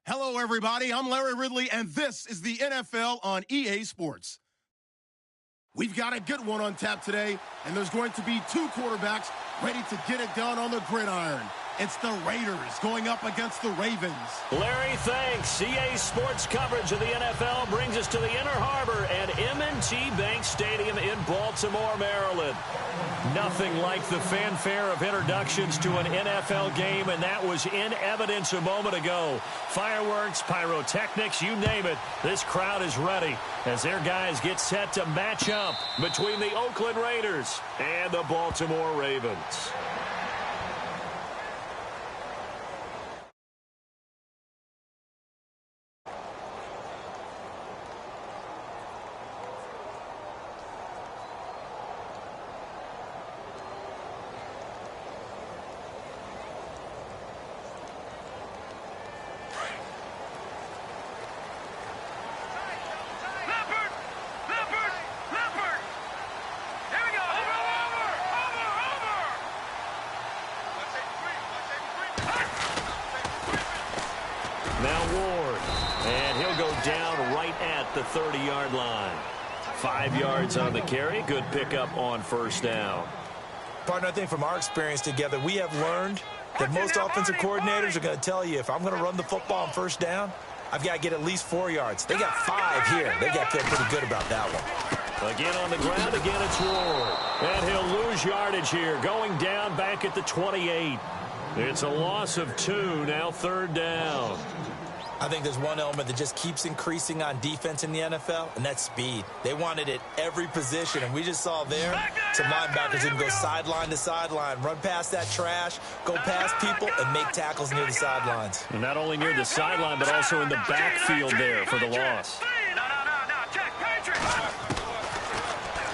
Hello, everybody. I'm Larry Ridley, and this is the NFL on EA Sports. We've got a good one on tap today, and there's going to be two quarterbacks ready to get it done on the gridiron. It's the Raiders going up against the Ravens. Larry, thanks. EA Sports coverage of the NFL brings us to the Inner Harbor at M&T Bank Stadium in Baltimore, Maryland. Nothing like the fanfare of introductions to an NFL game, and that was in evidence a moment ago. Fireworks, pyrotechnics, you name it. This crowd is ready as their guys get set to match up between the Oakland Raiders and the Baltimore Ravens. The 30-yard line. 5 yards on the carry. Good pickup on first down. Partner, I think from our experience together, we have learned that most offensive coordinators are going to tell you, if I'm going to run the football on first down, I've got to get at least 4 yards. They got 5 here. They got to feel pretty good about that one. Again on the ground. Again it's Ward. And he'll lose yardage here. Going down back at the 28. It's a loss of 2. Now third down. I think there's one element that just keeps increasing on defense in the NFL, and that's speed. They want it at every position, and we just saw there some linebackers who can go sideline to sideline, run past that trash, go past people, and make tackles near the sidelines. And not only near the sideline, but also in the backfield there for the loss.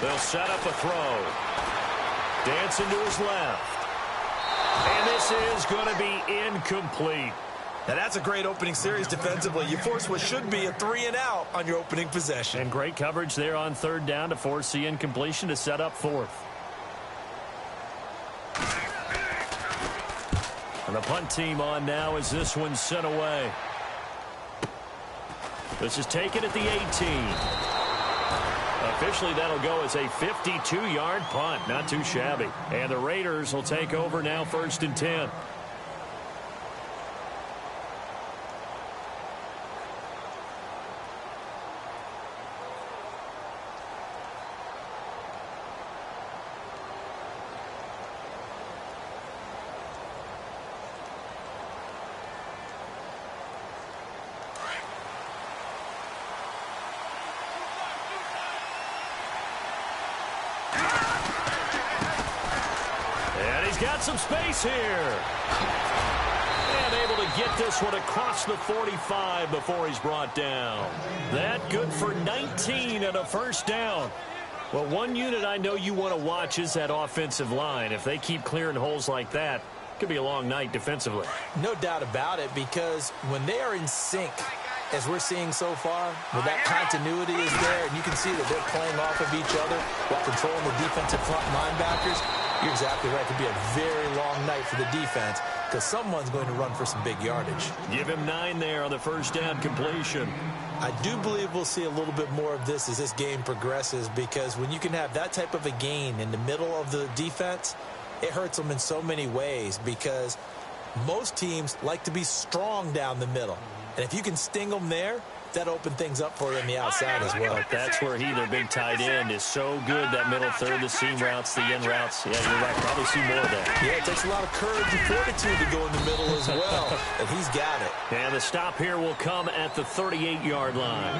They'll set up a throw. Dancing to his left. And this is going to be incomplete. Now, that's a great opening series defensively. You force what should be a 3-and-out on your opening possession. And great coverage there on third down to force the incompletion to set up fourth. And the punt team on now as this one's sent away. This is taken at the 18. Officially, that'll go as a 52-yard punt. Not too shabby. And the Raiders will take over now, 1st and 10. Got some space here. And able to get this one across the 45 before he's brought down. That good for 19 and a first down. Well, one unit I know you want to watch is that offensive line. If they keep clearing holes like that, it could be a long night defensively. No doubt about it, because when they are in sync, as we're seeing so far, where that continuity is there, and you can see that they're playing off of each other while controlling the defensive front linebackers, you're exactly right. It could be a very long night for the defense because someone's going to run for some big yardage. Give him 9 there on the first down completion. I do believe we'll see a little bit more of this as this game progresses, because when you can have that type of a gain in the middle of the defense, it hurts them in so many ways, because most teams like to be strong down the middle. And if you can sting them there, that opened things up for you on the outside as well. That's where their big tight end, is so good, that middle third, the seam routes, the in routes. Yeah, you're right. Probably see more of that. Yeah, it takes a lot of courage and fortitude to go in the middle as well, and he's got it. And the stop here will come at the 38-yard line.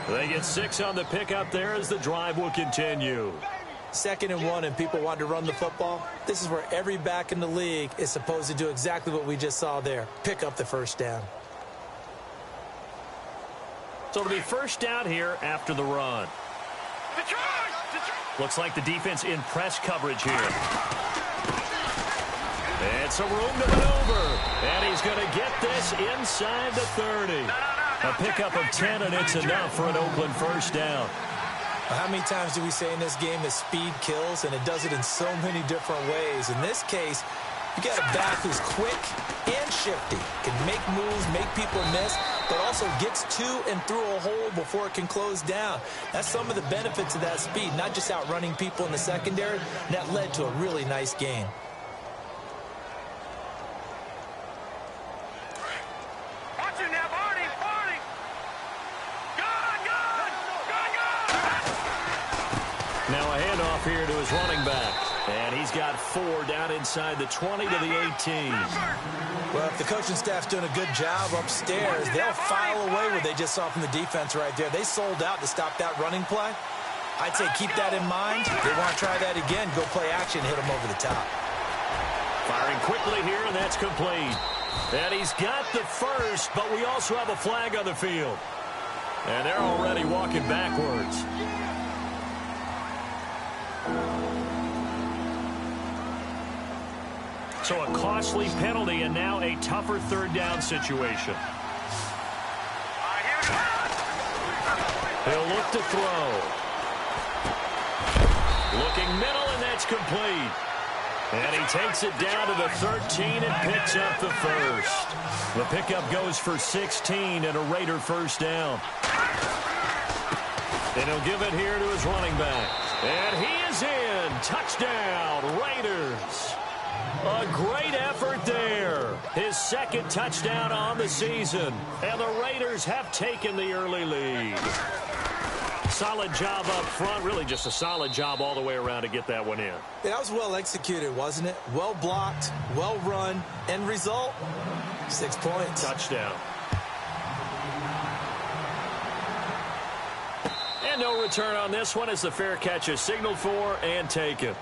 They get 6 on the pickup there as the drive will continue. 2nd and 1, and people want to run the football. This is where every back in the league is supposed to do exactly what we just saw there. Pick up the first down. So it'll be first down here after the run. Looks like the defense in press coverage here. And some room to maneuver. And he's going to get this inside the 30. A pickup of 10, and it's enough for an Oakland first down. How many times do we say in this game that speed kills, and it does it in so many different ways? In this case, You got a back who's quick and shifty, can make moves, make people miss, but also gets to and through a hole before it can close down. That's some of the benefits of that speed, not just outrunning people in the secondary. That led to a really nice gain. Now a handoff here to his running back. And he's got 4 down inside the 20 to the 18. Well, if the coaching staff's doing a good job upstairs, they'll file away what they just saw from the defense right there. They sold out to stop that running play. I'd say keep that in mind. They want to try that again. Go play action, hit them over the top. Firing quickly here, and that's complete. And he's got the first, but we also have a flag on the field. And they're already walking backwards. So a costly penalty and now a tougher third down situation. He'll look to throw. Looking middle, and that's complete. And he takes it down to the 13 and picks up the first. The pickup goes for 16 and a Raider first down. And he'll give it here to his running back. And he is in. Touchdown, Raiders. A great effort there. His second touchdown on the season. And the Raiders have taken the early lead. Solid job up front. Really just a solid job all the way around to get that one in. Yeah, that was well executed, wasn't it? Well blocked, well run. End result, 6 points. Touchdown. And no return on this one as the fair catch is signaled for and taken.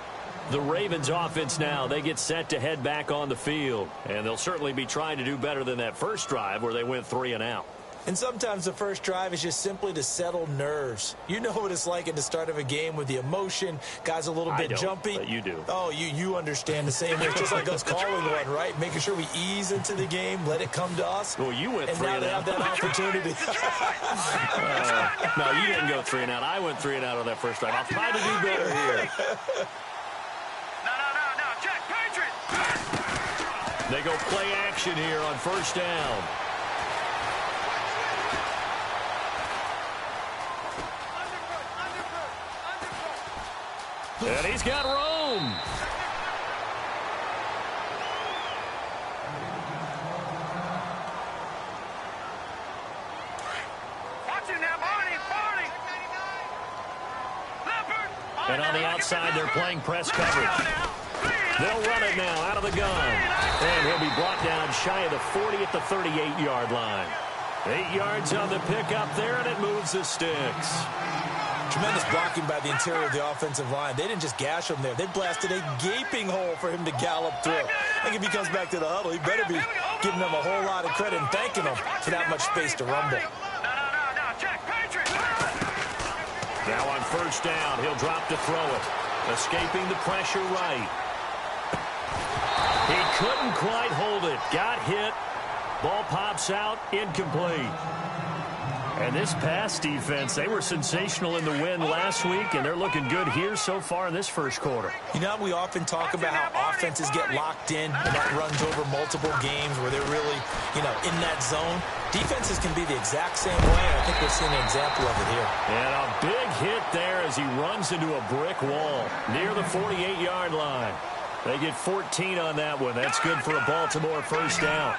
The Ravens offense now, they get set to head back on the field. And they'll certainly be trying to do better than that first drive where they went 3 and out. And sometimes the first drive is just simply to settle nerves. You know what it's like at the start of a game with the emotion. Guys a little bit jumpy. But you do. Oh, you understand the same way. It's just like us calling one, right? Making sure we ease into the game, let it come to us. Well, you went 3 and out. And now they have that opportunity. No, you didn't go 3 and out. I went 3 and out on that first drive. I'll try to do better here. No, check, Patriots. They go play action here on first down. And he's got room. And on the outside, they're playing press coverage. They'll run it now out of the gun. And he'll be brought down shy of the 40 at the 38-yard line. 8 yards on the pickup there, and it moves the sticks. Tremendous blocking by the interior of the offensive line. They didn't just gash him there. They blasted a gaping hole for him to gallop through. I think if he comes back to the huddle, he better be giving them a whole lot of credit and thanking them for that much space to rumble. Now on first down, he'll drop to throw it. Escaping the pressure right. He couldn't quite hold it. Got hit. Ball pops out. Incomplete. And this pass defense, they were sensational in the win last week, and they're looking good here so far in this first quarter. You know, we often talk about how offenses get locked in, and that runs over multiple games where they're really, in that zone. Defenses can be the exact same way, and I think we're seeing an example of it here. And a big hit there as he runs into a brick wall near the 48-yard line. They get 14 on that one. That's good for a Baltimore first down.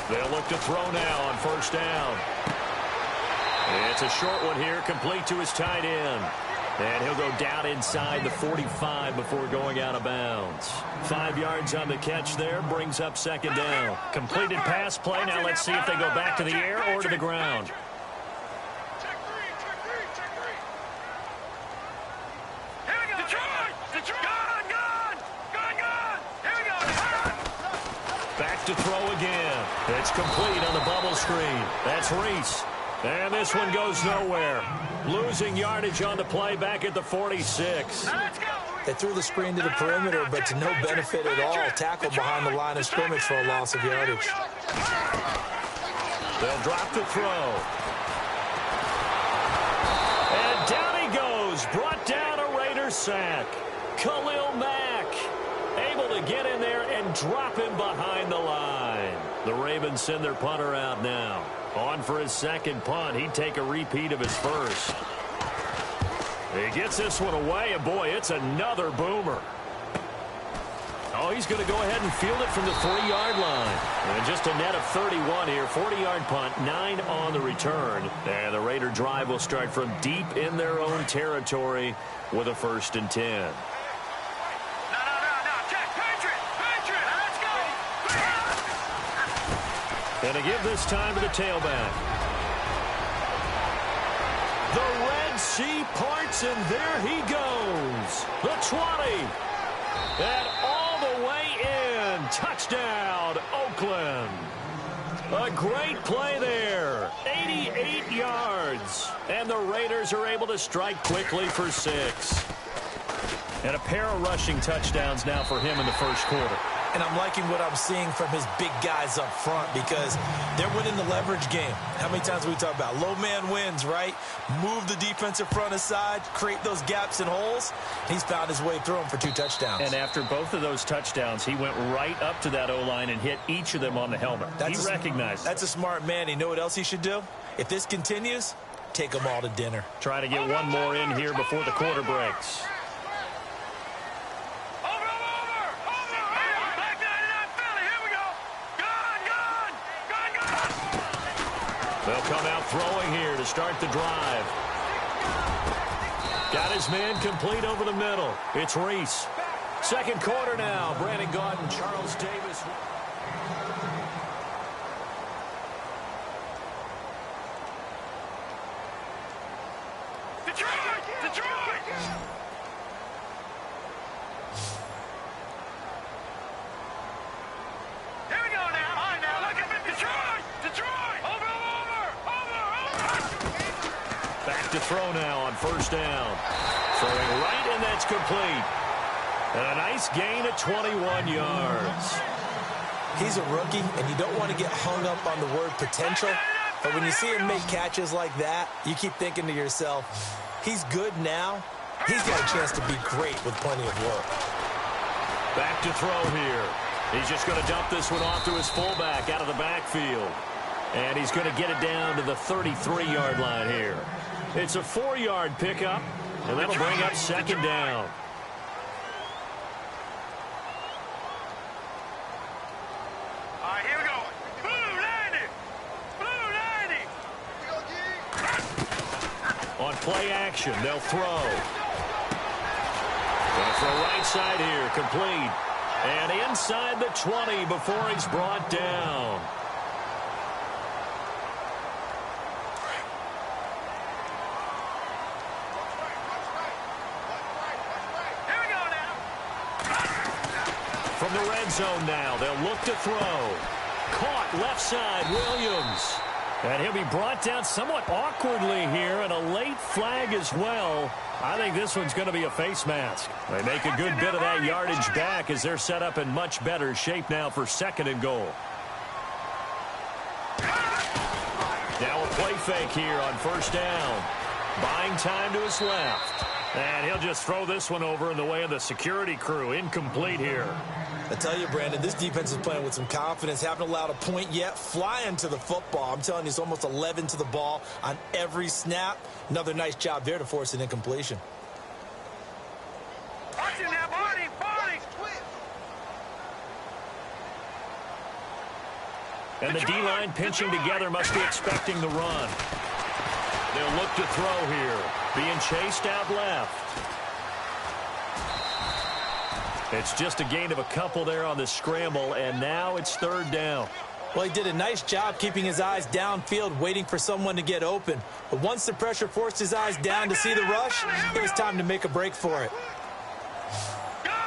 They'll look to throw now on first down. It's a short one here, complete to his tight end. And he'll go down inside the 45 before going out of bounds. 5 yards on the catch there, brings up second down. Completed pass play. Now let's see if they go back to the air or to the ground. Back to throw again. It's complete on the bubble screen. That's Reese. And this one goes nowhere. Losing yardage on the play back at the 46. They threw the screen to the perimeter, but to no benefit at all. Tackled behind the line of scrimmage for a loss of yardage. They'll drop the throw. goes. Brought down a Raiders sack. Khalil Mack able to get in there and drop him behind the line. The Ravens send their punter out now. On for his second punt. He'd take a repeat of his first. He gets this one away, and boy, it's another boomer. Oh, he's going to go ahead and field it from the 3-yard line. And just a net of 31 here. 40-yard punt, 9 on the return. And the Raider drive will start from deep in their own territory with a 1st and 10. No, check, Patriot, let's go. And to give this time to the tailback. The Red Sea parts, and there he goes. The 20. And all the way in. Touchdown, Oakland. A great play there. 88 yards. And the Raiders are able to strike quickly for 6. And a pair of rushing touchdowns now for him in the first quarter. And I'm liking what I'm seeing from his big guys up front because they're winning the leverage game. How many times we talk about low man wins, right? Move the defensive front aside, create those gaps and holes. He's found his way through them for 2 touchdowns. And after both of those touchdowns, he went right up to that O-line and hit each of them on the helmet. He recognized. That's a smart man. You know what else he should do? If this continues, take them all to dinner. Try to get one more in here before the quarter breaks. They'll come out throwing here to start the drive. Got his man complete over the middle. It's Reese. Second quarter now. Brandon Gaudin, Charles Davis. Detroit! Here we go now. All right, now look at Detroit! Over! Back to throw now on first down. Throwing right, and that's complete. And a nice gain of 21 yards. He's a rookie, and you don't want to get hung up on the word potential. But when you see him make catches like that, you keep thinking to yourself, he's good now. He's got a chance to be great with plenty of work. Back to throw here. He's just going to dump this one off to his fullback out of the backfield. And he's going to get it down to the 33-yard line here. It's a 4-yard pickup, and that'll bring up second down. All right, here we go. Blue 90. On play action, they'll throw. Going to throw right side here, complete. And inside the 20 before he's brought down. From the red zone now, they'll look to throw. Caught left side, Williams. And he'll be brought down somewhat awkwardly here, and a late flag as well. I think this one's going to be a face mask. They make a good bit of that yardage back as they're set up in much better shape now for 2nd and goal. Now a play fake here on first down. Buying time to his left. And he'll just throw this one over in the way of the security crew. Incomplete here. I tell you, Brandon, this defense is playing with some confidence. Haven't allowed a point yet. Flying to the football. I'm telling you, it's almost 11 to the ball on every snap. Another nice job there to force an incompletion. Watch him now, Barney. And the D-line pinching together must be expecting the run. They'll look to throw here. Being chased out left. It's just a gain of a couple there on the scramble, and now it's 3rd down. Well, he did a nice job keeping his eyes downfield, waiting for someone to get open. But once the pressure forced his eyes down to see the rush, it was time to make a break for it. Go! All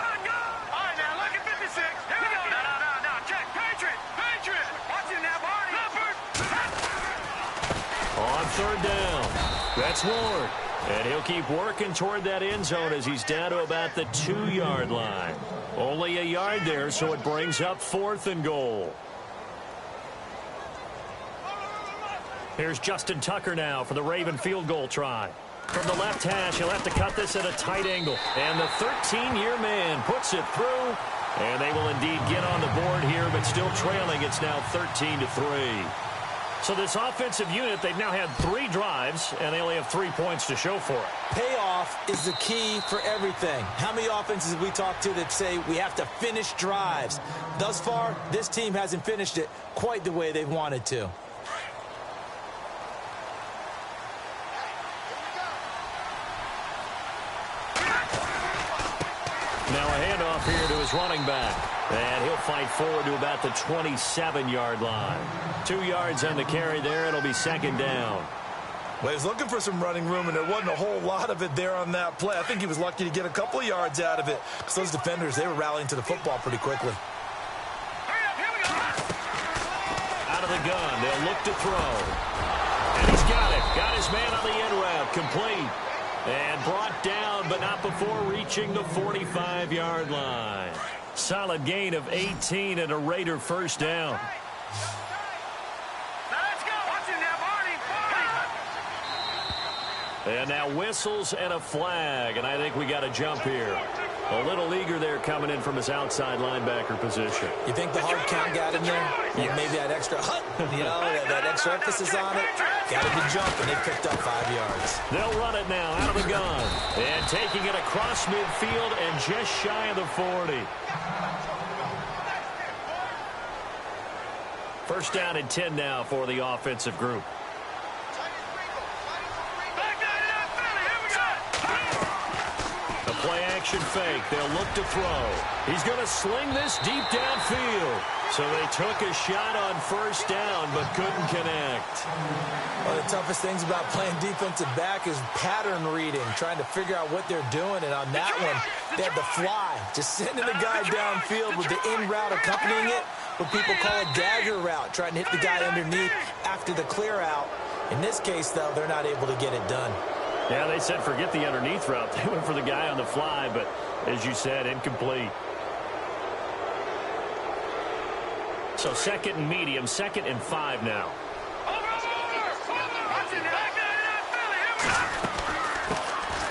right, now look at 56. Here we go. No. Check. Patriot. Watch him now, Barney. On 3rd down. That's Ward. And he'll keep working toward that end zone as he's down to about the 2-yard line. Only a yard there, so it brings up 4th and goal. Here's Justin Tucker now for the Raven field goal try. From the left hash, he'll have to cut this at a tight angle. And the 13-year man puts it through. And they will indeed get on the board here, but still trailing. It's now 13-3. So this offensive unit, they've now had 3 drives, and they only have 3 points to show for it. Payoff is the key for everything. How many offenses have we talked to that say we have to finish drives? Thus far, this team hasn't finished it quite the way they've wanted to. Now a handoff here to his running back. And he'll fight forward to about the 27-yard line. 2 yards on the carry there. It'll be second down. Well, he was looking for some running room, and there wasn't a whole lot of it there on that play. I think he was lucky to get a couple of yards out of it because those defenders, they were rallying to the football pretty quickly. Out of the gun. They'll look to throw. And he's got it. Got his man on the end route. Complete. And brought down, but not before reaching the 45-yard line. Solid gain of 18 and a Raider first down. And now whistles and a flag, and I think we got a jump here. A little eager there coming in from his outside linebacker position. You think the hard count got him there? Yes. Maybe that extra that extra emphasis on it. Got him to jump, and they picked up 5 yards. They'll run it now out of the gun. And taking it across midfield and just shy of the 40. First down and 10 now for the offensive group. Play-action fake. They'll look to throw. He's going to sling this deep downfield. So they took a shot on first down, but couldn't connect. One of the toughest things about playing defensive back is pattern reading, trying to figure out what they're doing. And on that one, they had the fly, just sending the guy downfield with the in route accompanying it, what people call a dagger route, trying to hit the guy underneath after the clear out. In this case, though, they're not able to get it done. Yeah, they said forget the underneath route. They went for the guy on the fly, but as you said, incomplete. So second and medium, 2nd and 5 now.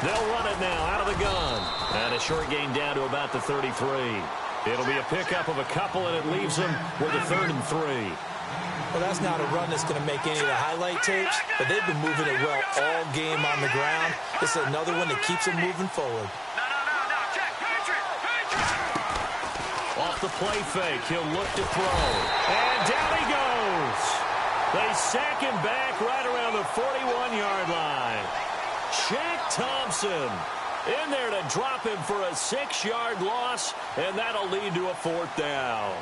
They'll run it now out of the gun. And a short gain down to about the 33. It'll be a pickup of a couple, and it leaves them with a 3rd and 3. Well, that's not a run that's going to make any of the highlight tapes, but they've been moving it well all game on the ground. This is another one that keeps them moving forward. Off the play fake, he'll look to throw. And down he goes. They sack him back right around the 41-yard line. Shaq Thompson in there to drop him for a 6-yard loss, and that'll lead to a 4th down.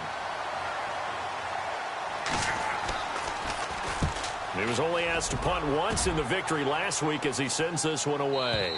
He was only asked to punt once in the victory last week as he sends this one away.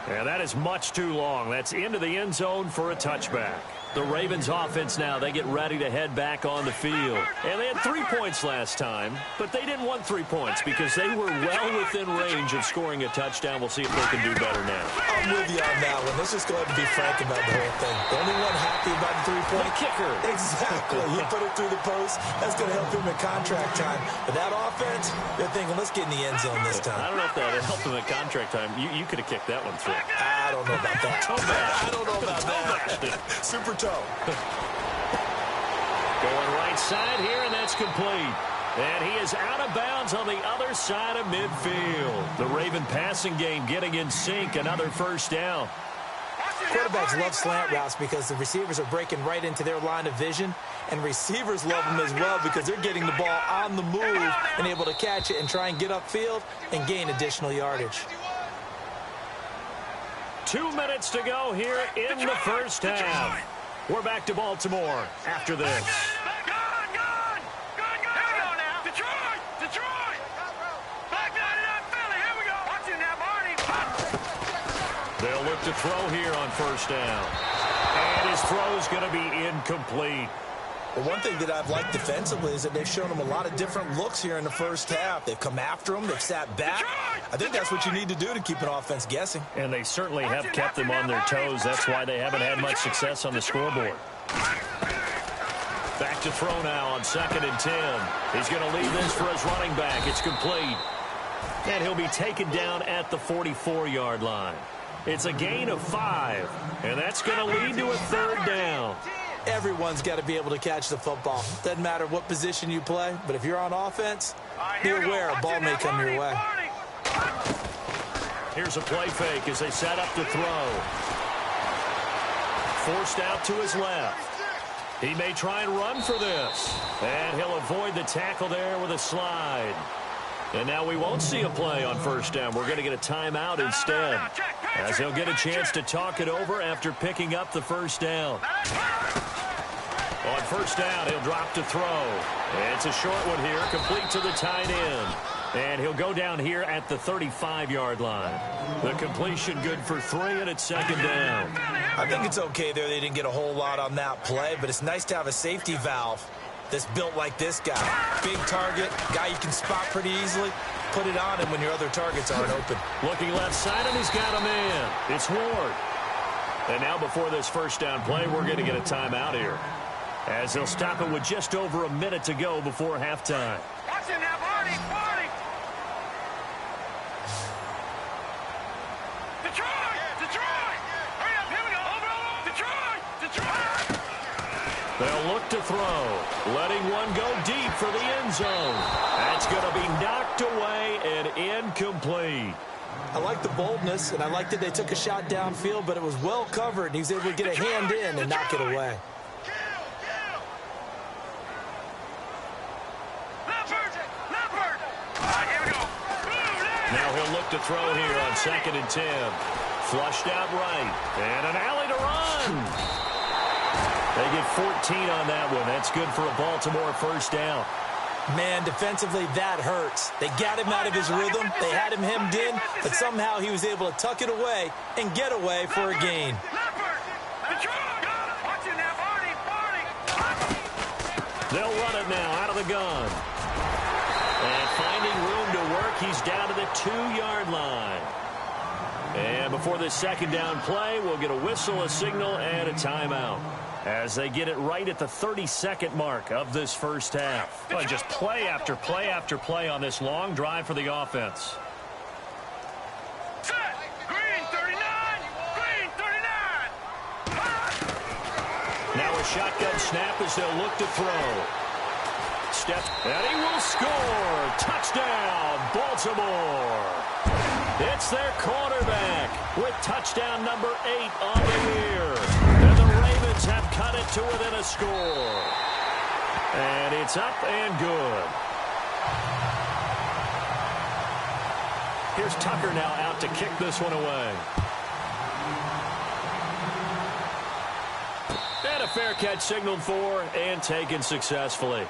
And that is much too long. That's into the end zone for a touchback. The Ravens offense now, they get ready to head back on the field. And they had 3 points last time, but they didn't want 3 points because they were well within range of scoring a touchdown. We'll see if they can do better now. I'm with you on that one. Let's just go ahead and be frank about the whole thing. The only one happy about the 3-point kicker. Exactly. You put it through the post. That's going to help him at contract time. But that offense, they're thinking, let's get in the end zone this time. I don't know if that helped him at contract time. You could have kicked that one through. I don't know about that. I don't know about that. Super toe. Going right side here, and that's complete. And he is out of bounds on the other side of midfield. The Raven passing game getting in sync. Another first down. Quarterbacks love slant routes because the receivers are breaking right into their line of vision, and receivers love them as well because they're getting the ball on the move and able to catch it and try and get upfield and gain additional yardage. 2 minutes to go here in the first half. We're back to Baltimore after this. They'll look to throw here on first down. And his throw is going to be incomplete. Well, one thing that I've liked defensively is that they've shown them a lot of different looks here in the first half. They've come after them. They've sat back. I think that's what you need to do to keep an offense guessing. And they certainly have kept them on their toes. That's why they haven't had much success on the scoreboard. Back to throw now on 2nd and 10. He's going to leave this for his running back. It's complete. And he'll be taken down at the 44-yard line. It's a gain of 5, and that's going to lead to a third down. Everyone's got to be able to catch the football. Doesn't matter what position you play, but if you're on offense, be aware a ball may come your way. Here's a play fake as they set up to throw. Forced out to his left. He may try and run for this. And he'll avoid the tackle there with a slide. And now we won't see a play on first down. We're going to get a timeout instead, as he'll get a chance to talk it over after picking up the first down. On first down, he'll drop to throw. It's a short one here, complete to the tight end. And he'll go down here at the 35-yard line. The completion good for 3, and it's second down. I think it's okay there. They didn't get a whole lot on that play, but it's nice to have a safety valve that's built like this guy. Big target, guy you can spot pretty easily. Put it on him when your other targets aren't open. Looking left side, and he's got a man. It's Ward. And now before this first down play, we're going to get a timeout here, as they'll stop it with just over a minute to go before halftime. Watch it now, Barney, Barney. Detroit, Detroit. Hurry up, here we go. Over, Detroit, Detroit. They'll look to throw, letting one go deep for the end zone. That's going to be knocked away and incomplete. I like the boldness, and I like that they took a shot downfield, but it was well covered, and he was able to get a hand in and knock it away. Now he'll look to throw here on 2nd and 10. Flushed out right, and an alley to run. They get 14 on that one. That's good for a Baltimore first down. Man, defensively, that hurts. They got him out of his rhythm. They had him hemmed in, but somehow he was able to tuck it away and get away for a gain. They'll run it now out of the gun. And finding room to work, he's down to the 2-yard line. And before this second down play, we'll get a whistle, a signal, and a timeout, as they get it right at the 32nd mark of this first half. Well, just play after play after play on this long drive for the offense. Set. Green 39. Green 39. Now a shotgun snap as they'll look to throw. Step, and he will score. Touchdown, Baltimore. It's their quarterback with touchdown number 8 on the year. And the Ravens have cut it to within a score. And it's up and good. Here's Tucker now out to kick this one away. And a fair catch signaled for and taken successfully.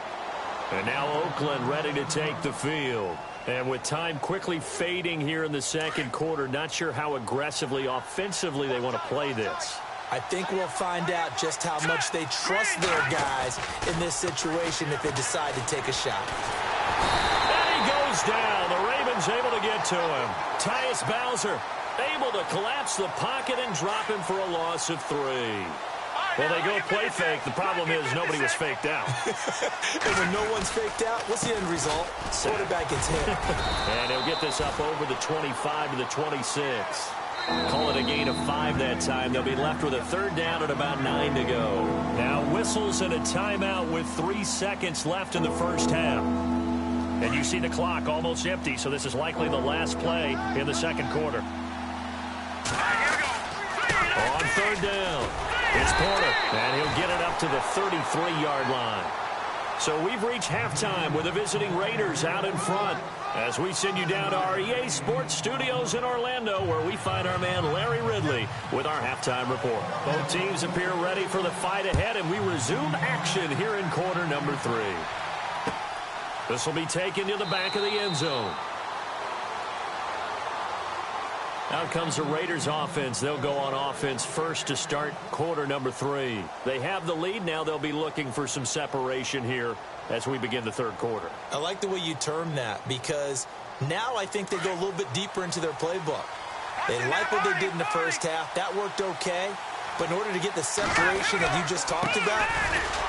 And now Oakland ready to take the field. And with time quickly fading here in the second quarter, not sure how aggressively, offensively they want to play this. I think we'll find out just how much they trust their guys in this situation if they decide to take a shot. And he goes down. The Ravens able to get to him. Tyus Bowser able to collapse the pocket and drop him for a loss of 3. Well, they go play fake. The problem is nobody was faked out. And when no one's faked out, what's the end result? Quarterback gets hit. And he'll get this up over the 25 to the 26. Call it a gain of 5 that time. They'll be left with a third down at about 9 to go. Now whistles and a timeout with 3 seconds left in the first half. And you see the clock almost empty, so this is likely the last play in the second quarter. On third down, it's Porter, and he'll get it up to the 33-yard line. So we've reached halftime with the visiting Raiders out in front, as we send you down to our EA Sports Studios in Orlando, where we find our man Larry Ridley with our halftime report. Both teams appear ready for the fight ahead, and we resume action here in quarter number 3. This will be taken to the back of the end zone. Out comes the Raiders offense. They'll go on offense first to start quarter number 3. They have the lead. Now they'll be looking for some separation here as we begin the third quarter. I like the way you term that, because now I think they go a little bit deeper into their playbook. They like what they did in the first half. That worked okay. But in order to get the separation that you just talked about,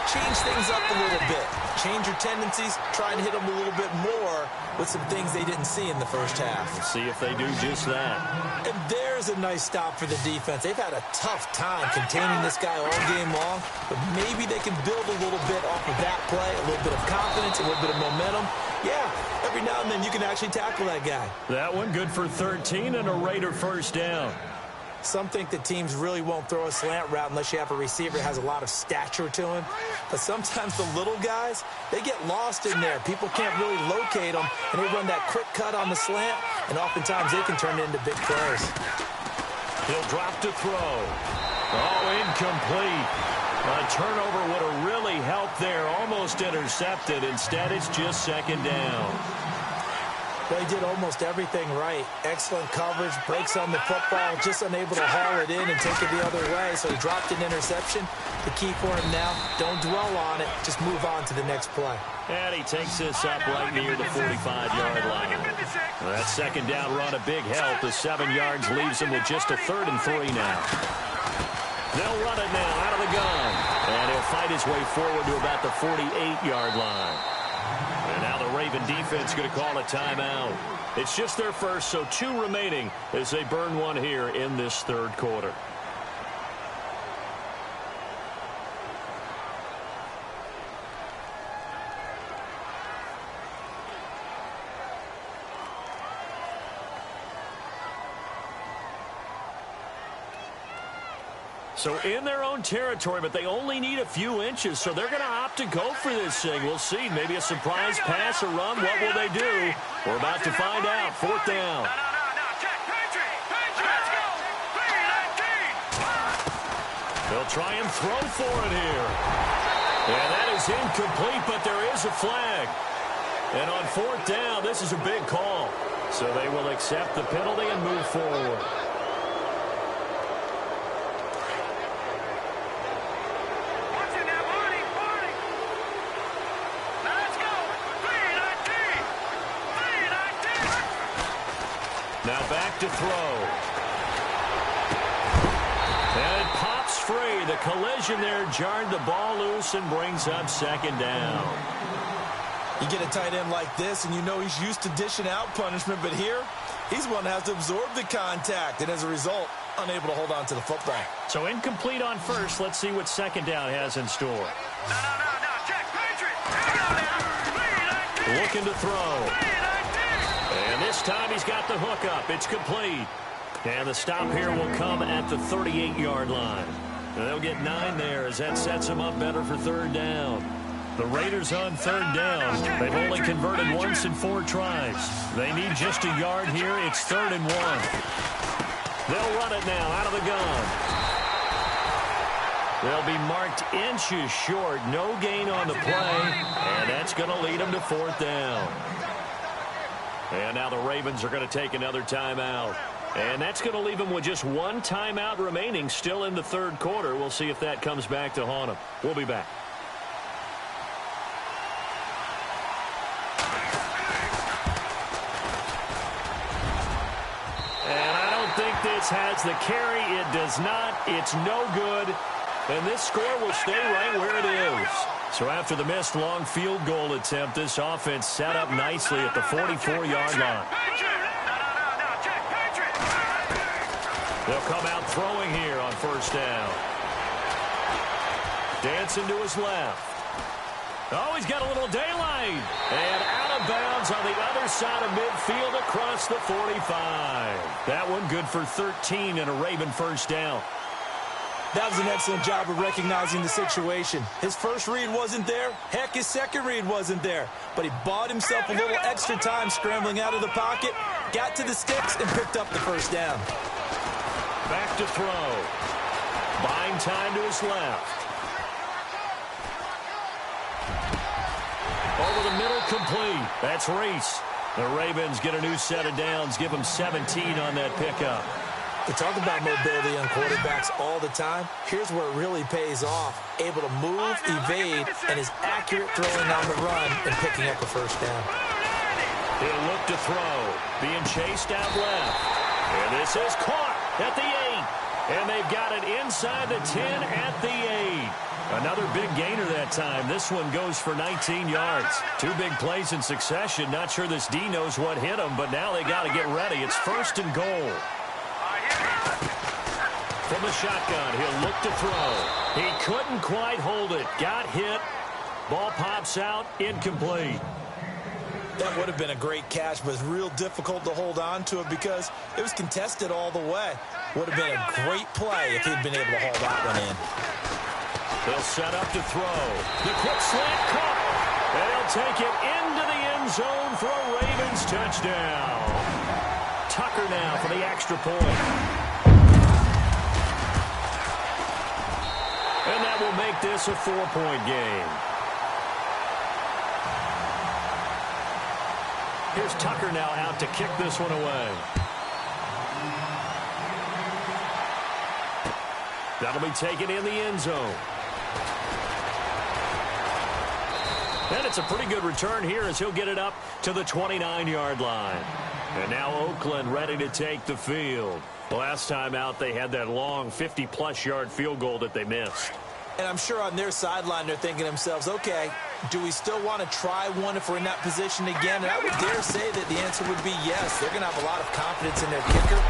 change things up a little bit. Change your tendencies, try and hit them a little bit more with some things they didn't see in the first half. We'll see if they do just that. And there's a nice stop for the defense. They've had a tough time containing this guy all game long, but maybe they can build a little bit off of that play, a little bit of confidence, a little bit of momentum. Yeah, every now and then you can actually tackle that guy. That one good for 13 and a Raider first down. Some think that teams really won't throw a slant route unless you have a receiver that has a lot of stature to him. But sometimes the little guys, they get lost in there. People can't really locate them, and they run that quick cut on the slant, and oftentimes they can turn it into big plays. He'll drop to throw. Oh, incomplete. A turnover would have really helped there. Almost intercepted. Instead, it's just second down. Well, he did almost everything right. Excellent coverage, breaks on the football, just unable to haul it in and take it the other way, so he dropped an interception. The key for him now, don't dwell on it, just move on to the next play. And he takes this up right near the 45-yard line. That second down run, a big help. The 7 yards leaves him with just a 3rd and 3 now. They'll run it now out of the gun. And he'll fight his way forward to about the 48-yard line. And now the Raven defense going to call a timeout. It's just their first, so 2 remaining as they burn one here in this third quarter. So in their own territory, but they only need a few inches, so they're going to opt to go for this thing. We'll see. Maybe a surprise pass or run. What will they do? We're about to find out. 4th down. They'll try and throw for it here. And that is incomplete, but there is a flag. And on 4th down, this is a big call. So they will accept the penalty and move forward. Now back to throw. And it pops free. The collision there jarred the ball loose and brings up second down. You get a tight end like this, and you know he's used to dishing out punishment, but here, he's one that has to absorb the contact, and as a result, unable to hold on to the football. So incomplete on first. Let's see what second down has in store. Looking to throw. And this time he's got the hook up. It's complete. And the stop here will come at the 38-yard line. And they'll get 9 there as that sets them up better for 3rd down. The Raiders on 3rd down. They've only converted once in 4 tries. They need just a yard here. It's 3rd and 1. They'll run it now out of the gun. They'll be marked inches short. No gain on the play. And that's going to lead them to 4th down. And now the Ravens are going to take another timeout. And that's going to leave them with just 1 timeout remaining still in the third quarter. We'll see if that comes back to haunt them. We'll be back. And I don't think this has the carry. It does not. It's no good. And this score will stay right where it is. So after the missed long field goal attempt, this offense set up nicely at the 44-yard line. They'll come out throwing here on 1st down. Dancing to his left. Oh, he's got a little daylight. And out of bounds on the other side of midfield across the 45. That one good for 13 and a Raven first down. That was an excellent job of recognizing the situation. His first read wasn't there. Heck, his second read wasn't there. But he bought himself a little extra time scrambling out of the pocket, got to the sticks, and picked up the first down. Back to throw. Buying time to his left. Over the middle, complete. That's Reese. The Ravens get a new set of downs, give them 17 on that pickup. We talk about mobility on quarterbacks all the time. Here's where it really pays off. Able to move, evade, and is accurate throwing on the run and picking up a first down. He'll look to throw. Being chased out left. And this is caught at the 8. And they've got it inside the 10 at the 8. Another big gainer that time. This one goes for 19 yards. Two big plays in succession. Not sure this D knows what hit him, but now they got to get ready. It's 1st and goal. From the shotgun, he'll look to throw. He couldn't quite hold it. Got hit. Ball pops out. Incomplete. That would have been a great catch, but it's real difficult to hold on to it because it was contested all the way. Would have been a great play if he'd been able to haul that one in. They'll set up to throw. The quick slant caught. And he'll take it into the end zone for a Ravens touchdown. Tucker now for the extra point. And that will make this a 4-point game. Here's Tucker now out to kick this one away. That'll be taken in the end zone. And it's a pretty good return here as he'll get it up to the 29-yard line. And now Oakland ready to take the field. Last time out, they had that long 50-plus yard field goal that they missed. And I'm sure on their sideline they're thinking to themselves, okay, do we still want to try one if we're in that position again? And I would dare say that the answer would be yes. They're going to have a lot of confidence in their kicker.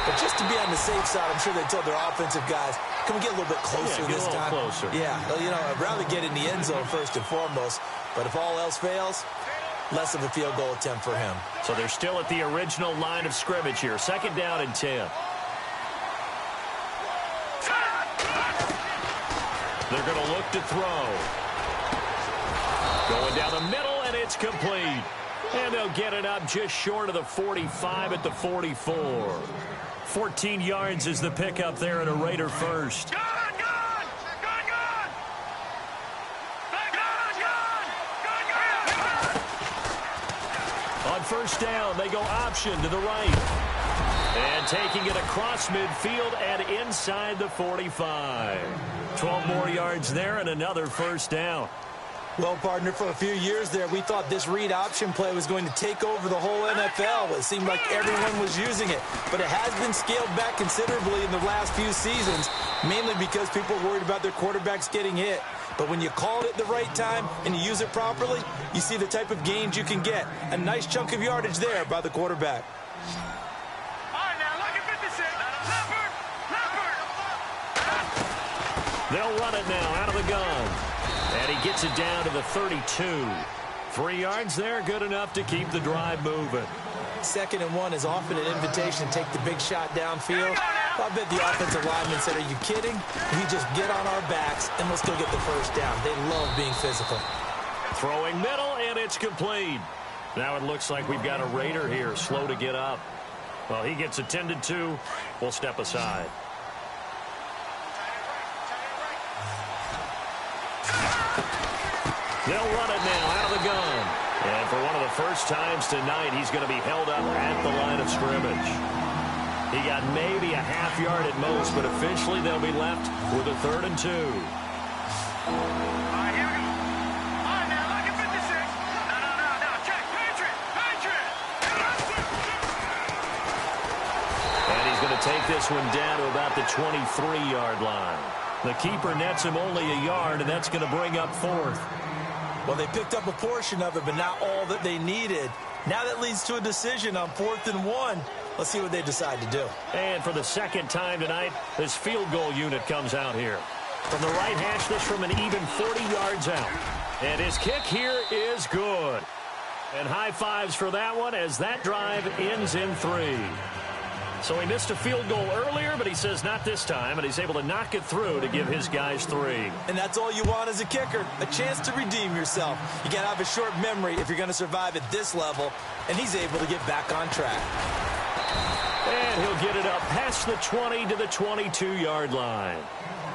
But just to be on the safe side, I'm sure they told their offensive guys, can we get a little bit closer this time? Closer. Yeah, well, you know, I'd rather get in the end zone first and foremost. But if all else fails, less of a field goal attempt for him. So they're still at the original line of scrimmage here. 2nd down and 10. They're going to look to throw. Going down the middle, and it's complete. And they'll get it up just short of the 45 at the 44. 14 yards is the pickup there at a Raider first. On 1st down, they go option to the right. And taking it across midfield and inside the 45. 12 more yards there and another 1st down. Well, partner, for a few years there, we thought this read option play was going to take over the whole NFL. It seemed like everyone was using it. But it has been scaled back considerably in the last few seasons, mainly because people are worried about their quarterbacks getting hit. But when you call it at the right time and you use it properly, you see the type of gains you can get. A nice chunk of yardage there by the quarterback. They'll run it now out of the gun. And he gets it down to the 32. 3 yards there, good enough to keep the drive moving. 2nd and 1 is often an invitation to take the big shot downfield. I bet the offensive lineman said, are you kidding? We just get on our backs and let's go get the 1st down. They love being physical. Throwing middle, and it's complete. Now it looks like we've got a Raider here, slow to get up. Well, he gets attended to. We'll step aside. They'll run it now out of the gun. And for one of the first times tonight, he's going to be held up at the line of scrimmage. He got maybe a half yard at most, but officially they'll be left with a 3rd and 2. And he's going to take this one down to about the 23-yard line. The keeper nets him only a yard, and that's going to bring up 4th. Well, they picked up a portion of it, but not all that they needed. Now that leads to a decision on 4th and 1. Let's see what they decide to do. And for the 2nd time tonight, this field goal unit comes out here. From the right hash, this from an even 40 yards out. And his kick here is good. And high fives for that one as that drive ends in 3. So he missed a field goal earlier, but he says not this time, and he's able to knock it through to give his guys 3. And that's all you want as a kicker, a chance to redeem yourself. You got to have a short memory if you're going to survive at this level, and he's able to get back on track. And he'll get it up past the 20 to the 22-yard line.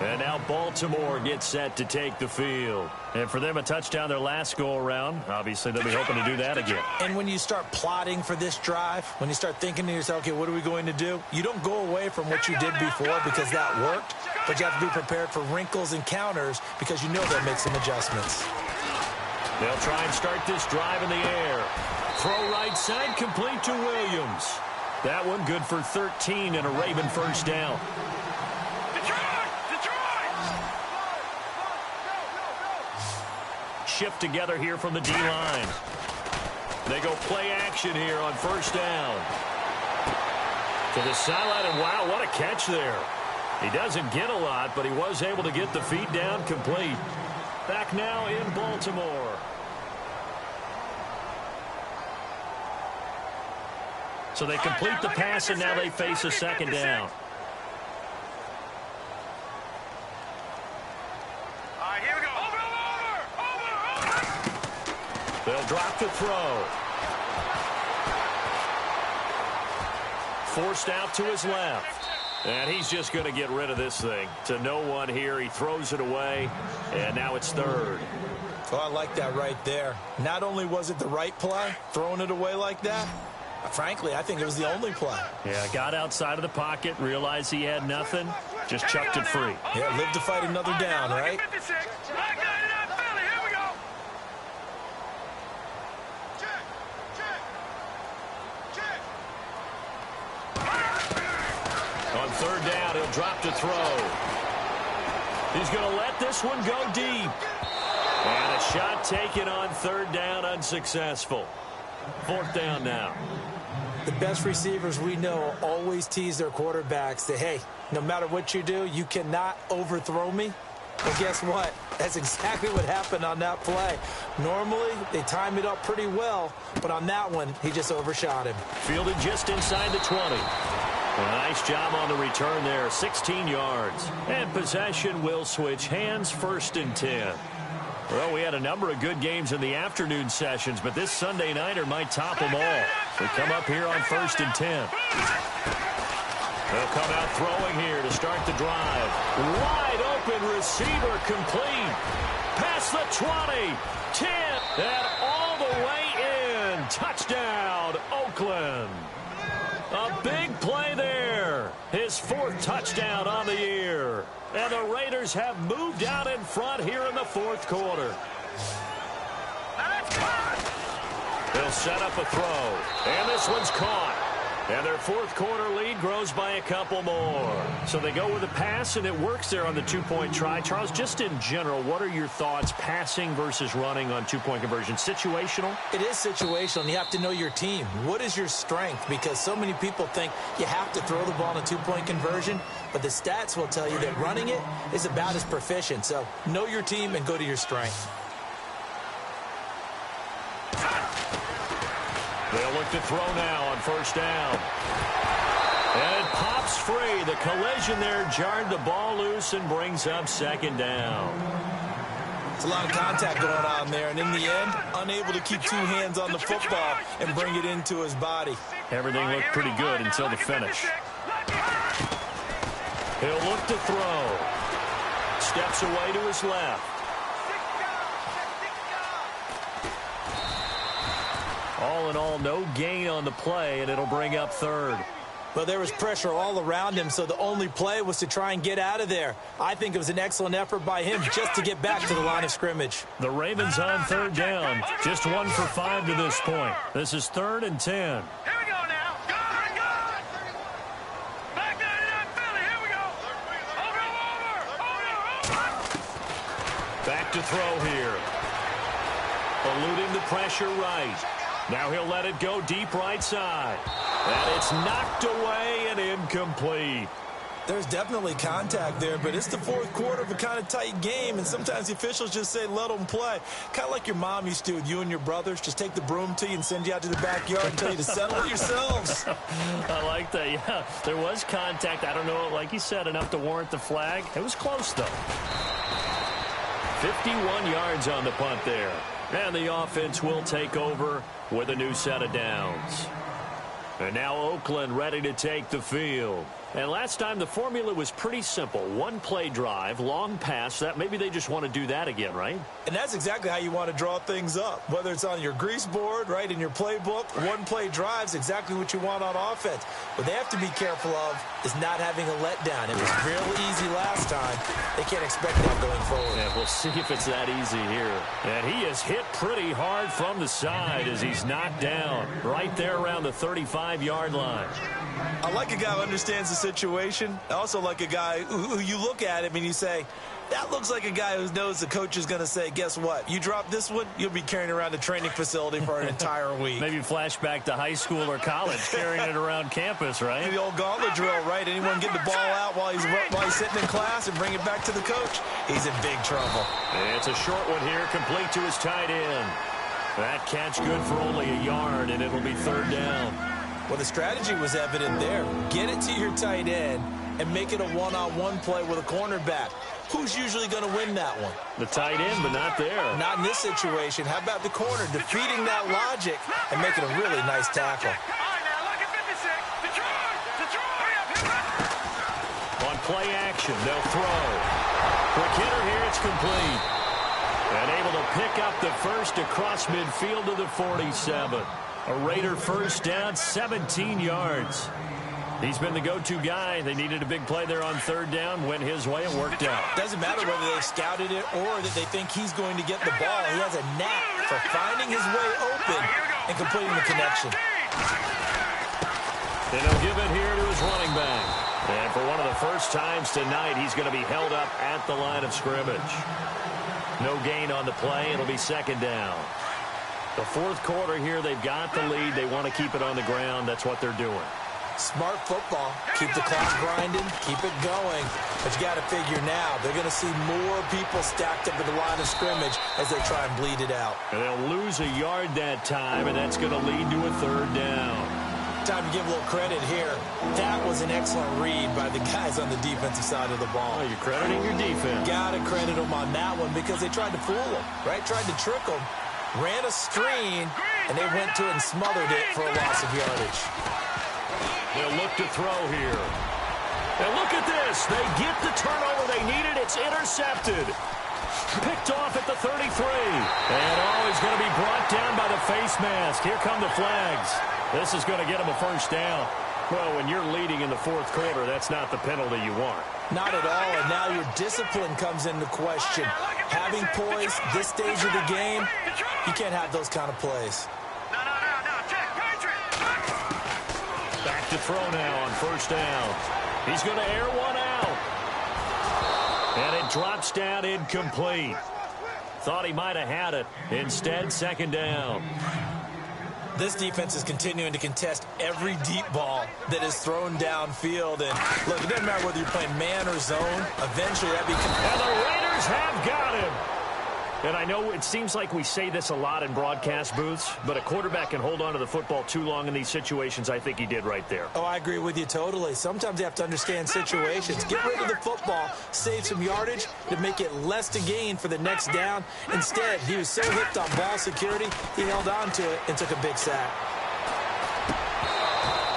And now Baltimore gets set to take the field. And for them, a touchdown their last go-around. Obviously, they'll be hoping to do that again. And when you start plotting for this drive, when you start thinking to yourself, okay, what are we going to do? You don't go away from what you did before because that worked, but you have to be prepared for wrinkles and counters because you know they'll make some adjustments. They'll try and start this drive in the air. Throw right side, complete to Williams. That one good for 13 and a Raven 1st down. shift together here from the D-line. They go play action here on first down. To the sideline, and wow, what a catch there. He doesn't get a lot, but he was able to get the feet down complete. Back now in Baltimore. So they complete the pass, and now they face a second down. All right, here we go. Over. They'll drop to throw. Forced out to his left. And he's just going to get rid of this thing. To no one here. He throws it away. And now it's third. Oh, I like that right there. Not only was it the right play, throwing it away like that, frankly, I think it was the only play. Yeah, got outside of the pocket, realized he had nothing, just chucked it free. Yeah, live to fight another down, right? On third down, he'll drop to throw. He's going to let this one go deep. And a shot taken on third down, unsuccessful. Fourth down now. The best receivers we know always tease their quarterbacks that, hey, no matter what you do, you cannot overthrow me. And guess what? That's exactly what happened on that play. Normally, they time it up pretty well, but on that one, he just overshot him. Fielded just inside the 20. A nice job on the return there, 16 yards. And possession will switch hands, first and 10. Well, we had a number of good games in the afternoon sessions, but this Sunday nighter might top them all. We come up here on first and 10. They'll come out throwing here to start the drive. Wide open receiver complete. Past the 20, 10, and all the way in. Touchdown, Oakland. A big play there. His fourth touchdown on the year. And the Raiders have moved out in front here in the fourth quarter. They'll set up a throw. And this one's caught. And their fourth quarter lead grows by a couple more. So they go with a pass, and it works there on the two-point try. Charles, just in general, what are your thoughts passing versus running on two-point conversion? Situational? It is situational, and you have to know your team. What is your strength? Because so many people think you have to throw the ball in a two-point conversion, but the stats will tell you that running it is about as proficient. So know your team and go to your strength. They'll look to throw now on first down. And it pops free. The collision there jarred the ball loose and brings up second down. It's a lot of contact going on there, and in the end, unable to keep two hands on the football and bring it into his body. Everything looked pretty good until the finish. He'll look to throw. Steps away to his left. All in all, no gain on the play, and it'll bring up third. Well, there was pressure all around him, so the only play was to try and get out of there. I think it was an excellent effort by him just to get back to the line of scrimmage. The Ravens on third down. Just 1 for 5 to this point. This is 3rd and 10. Here we go now. Good. Back down to that Philly. Here we go. Over. Back to throw here. Eluding the pressure right. Now he'll let it go deep right side. And it's knocked away and incomplete. There's definitely contact there, but it's the fourth quarter of a kind of tight game, and sometimes the officials just say, let them play. Kind of like your mom used to with you and your brothers. Just take the broom to you and send you out to the backyard and tell you to settle it yourselves. I like that, yeah. There was contact. I don't know, like you said, enough to warrant the flag. It was close, though. 51 yards on the punt there. And the offense will take over with a new set of downs. And now Oakland ready to take the field. And last time the formula was pretty simple. One play drive, long pass. That maybe they just want to do that again, right? And that's exactly how you want to draw things up. Whether it's on your grease board, right, in your playbook, one play drive's exactly what you want on offense. What they have to be careful of is not having a letdown. It was real easy last time. They can't expect that going forward. Yeah, we'll see if it's that easy here. And he is hit pretty hard from the side as he's knocked down right there around the 35-yard line. I like a guy who understands the situation. Also like a guy who you look at him and you say, that looks like a guy who knows the coach is going to say, guess what? You drop this one, you'll be carrying around the training facility for an entire week. Maybe flashback to high school or college, carrying it around campus, right? The old gauntlet drill, right? Anyone get the ball out while he's sitting in class and bring it back to the coach? He's in big trouble. It's a short one here, complete to his tight end. That catch good for only a yard, and it'll be third down. Well, the strategy was evident there. Get it to your tight end and make it a one-on-one play with a cornerback. Who's usually going to win that one? The tight end, but not there. Not in this situation. How about the corner defeating that logic and making a really nice tackle? On play action, they'll throw. Quick hitter here, it's complete. And able to pick up the first across midfield to the 47. A Raider first down, 17 yards. He's been the go-to guy. They needed a big play there on third down. Went his way. It worked out. Doesn't matter whether they scouted it or that they think he's going to get the ball. He has a knack for finding his way open and completing the connection. And he'll give it here to his running back. And for one of the first times tonight, he's going to be held up at the line of scrimmage. No gain on the play. It'll be second down. The fourth quarter here, they've got the lead. They want to keep it on the ground. That's what they're doing. Smart football. Keep the clock grinding. Keep it going. But you got to figure now, they're going to see more people stacked up at the line of scrimmage as they try and bleed it out. And they'll lose a yard that time, and that's going to lead to a third down. Time to give a little credit here. That was an excellent read by the guys on the defensive side of the ball. Oh, you're crediting your defense. Got to credit them on that one because they tried to fool them, right? Tried to trick them. Ran a screen, and they went to it and smothered it for a loss of yardage. They'll look to throw here. And look at this. They get the turnover they needed. It's intercepted. Picked off at the 33. And he's going to be brought down by the face mask. Here come the flags. This is going to get him a first down. Well, when you're leading in the fourth quarter, that's not the penalty you want. Not at all, and now your discipline comes into question. Having poise this stage of the game, you can't have those kind of plays. Back to throw now on first down. He's going to air one out. And it drops down incomplete. Thought he might have had it. Instead, second down. This defense is continuing to contest every deep ball that is thrown downfield. And, look, it doesn't matter whether you're playing man or zone. Eventually, that becomes... And the Raiders have got him. And I know it seems like we say this a lot in broadcast booths, but a quarterback can hold on to the football too long in these situations. I think he did right there. Oh, I agree with you totally. Sometimes you have to understand situations. Get rid of the football, save some yardage to make it less to gain for the next down. Instead, he was so hipped on ball security, he held on to it and took a big sack.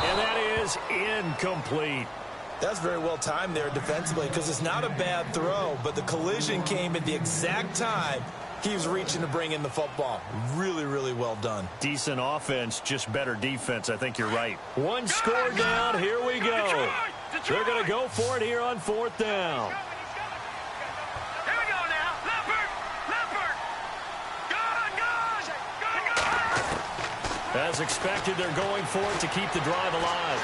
And that is incomplete. That's very well timed there defensively because it's not a bad throw, but the collision came at the exact time he was reaching to bring in the football. Really, really well done. Decent offense, just better defense. I think you're right. One score down. Here we go. They're going to go for it here on fourth down. Here we go now. Leopard. Good. As expected, they're going for it to keep the drive alive.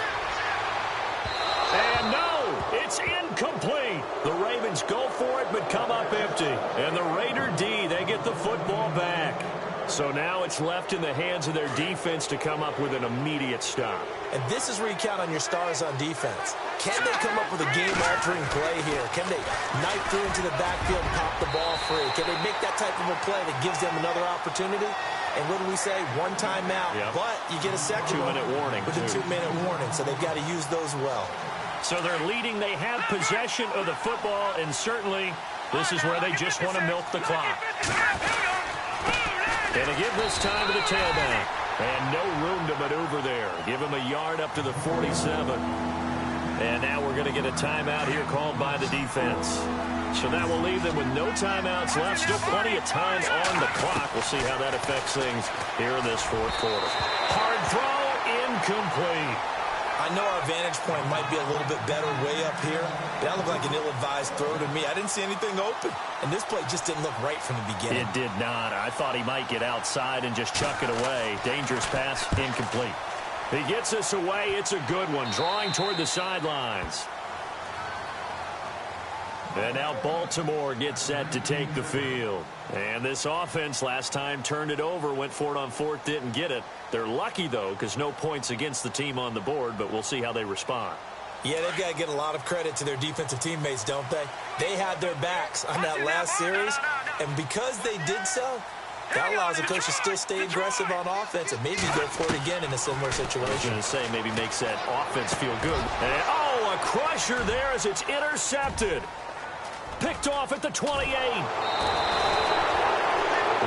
And no, it's incomplete. The Ravens go for it but come up empty. And the Raider D, they get the football back. So now it's left in the hands of their defense to come up with an immediate stop. And this is where you count on your stars on defense. Can they come up with a game-altering play here? Can they knife through into the backfield and pop the ball free? Can they make that type of a play that gives them another opportunity? And what do we say? One timeout, but you get a second 2-minute warning. With a 2-minute warning, so they've got to use those well. So they're leading. They have possession of the football, and certainly this is where they just want to milk the clock. And to give this time to the tailback. And no room to maneuver there. Give him a yard up to the 47. And now we're going to get a timeout here called by the defense. So that will leave them with no timeouts left. Still plenty of time on the clock. We'll see how that affects things here in this fourth quarter. Hard throw, incomplete. I know our vantage point might be a little bit better way up here. That looked like an ill-advised throw to me. I didn't see anything open. And this play just didn't look right from the beginning. It did not. I thought he might get outside and just chuck it away. Dangerous pass, incomplete. He gets us away. It's a good one, drawing toward the sidelines. And now Baltimore gets set to take the field. And this offense last time turned it over, went for it on fourth, didn't get it. They're lucky, though, because no points against the team on the board, but we'll see how they respond. Yeah, they've got to get a lot of credit to their defensive teammates, don't they? They had their backs on that last series, and because they did so, that allows the coach to still stay aggressive on offense and maybe go for it again in a similar situation. I was going to say maybe makes that offense feel good. And, oh, a crusher there as it's intercepted. Picked off at the 28.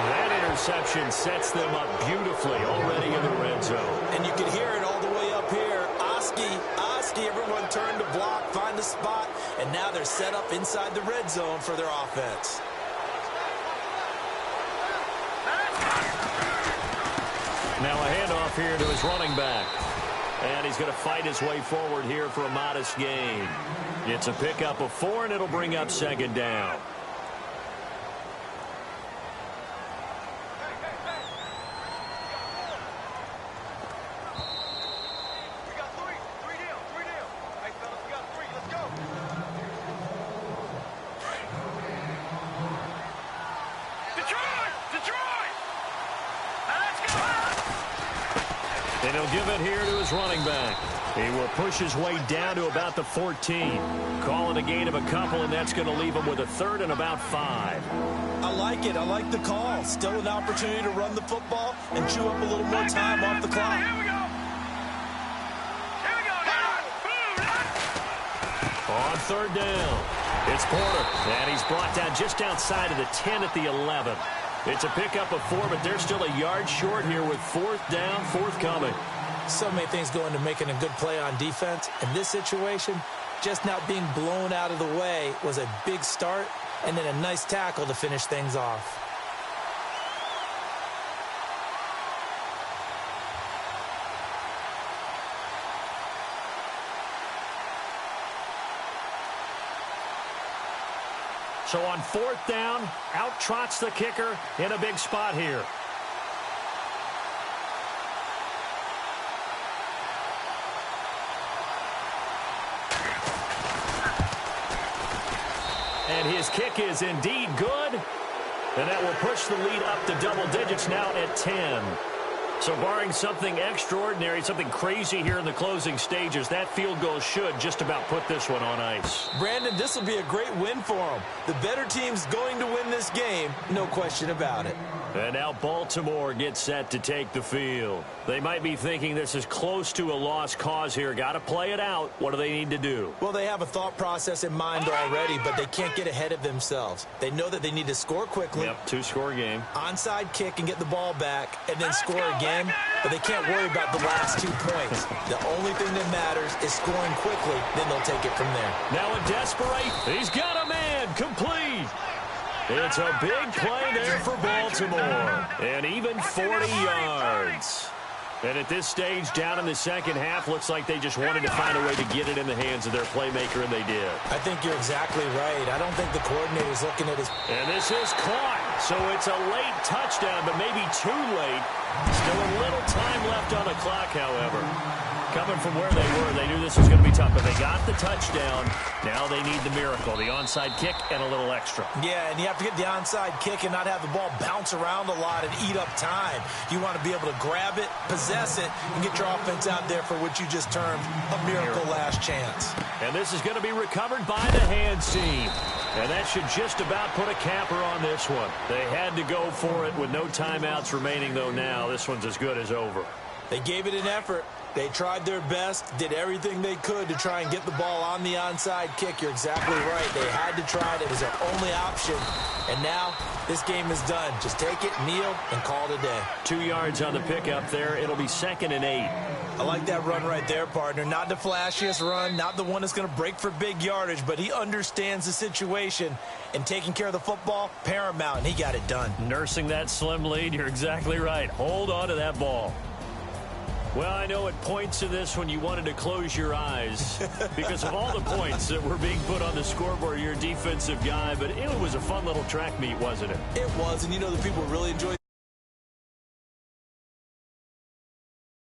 That interception sets them up beautifully already in the red zone. And you can hear it all the way up here. Oski, everyone turned to block, find a spot, and now they're set up inside the red zone for their offense. Now a handoff here to his running back. And he's going to fight his way forward here for a modest gain. It's a pickup of 4, and it'll bring up second down. We got three. Three deal. Hey, fellas, we got 3. Let's go. Detroit! Now let's go. And he'll give it here to his running back. He will push his way down to about the 14. Calling a gain of a couple, and that's going to leave him with a third and about 5. I like it. I like the call. Still an opportunity to run the football and chew up a little more time off the clock. Here we go now. On third down, it's Porter. And he's brought down just outside of the 10 at the 11. It's a pickup of 4, but they're still a yard short here with fourth down, forthcoming. So many things go into making a good play on defense. In this situation, just not being blown out of the way was a big start, and then a nice tackle to finish things off. So on fourth down, out trots the kicker in a big spot here. And his kick is indeed good. And that will push the lead up to double digits now at 10. So barring something extraordinary, something crazy here in the closing stages, that field goal should just about put this one on ice. Brandon, this will be a great win for them. The better team's going to win this game, no question about it. And now Baltimore gets set to take the field. They might be thinking this is close to a lost cause here. Got to play it out. What do they need to do? Well, they have a thought process in mind already, but they can't get ahead of themselves. They know that they need to score quickly. Yep, 2-score game. Onside kick and get the ball back, and then score again. But they can't worry about the last 2 points. The only thing that matters is scoring quickly. Then they'll take it from there. Now in desperation, he's got a man complete. It's a big play there for Baltimore. And even 40 yards. And at this stage, down in the second half, looks like they just wanted to find a way to get it in the hands of their playmaker, and they did. I think you're exactly right. I don't think the coordinator's looking at his... And this is caught. So it's a late touchdown, but maybe too late. Still a little time left on the clock, however. Coming from where they were, they knew this was going to be tough, but they got the touchdown. Now they need the miracle, the onside kick and a little extra. Yeah, and you have to get the onside kick and not have the ball bounce around a lot and eat up time. You want to be able to grab it, possess it, and get your offense out there for what you just termed a miracle last chance. And this is going to be recovered by the hands team. And that should just about put a capper on this one. They had to go for it with no timeouts remaining, though now. This one's as good as over. They gave it an effort. They tried their best, did everything they could to try and get the ball on the onside kick. You're exactly right. They had to try it. It was their only option. And now this game is done. Just take it, kneel, and call it a day. 2 yards on the pickup there. It'll be 2nd and 8. I like that run right there, partner. Not the flashiest run, not the one that's going to break for big yardage, but he understands the situation, and taking care of the football, paramount, and he got it done. Nursing that slim lead, you're exactly right. Hold on to that ball. Well, I know at points in this when you wanted to close your eyes because of all the points that were being put on the scoreboard. You're a defensive guy, but it was a fun little track meet, wasn't it? It was, and you know the people really enjoyed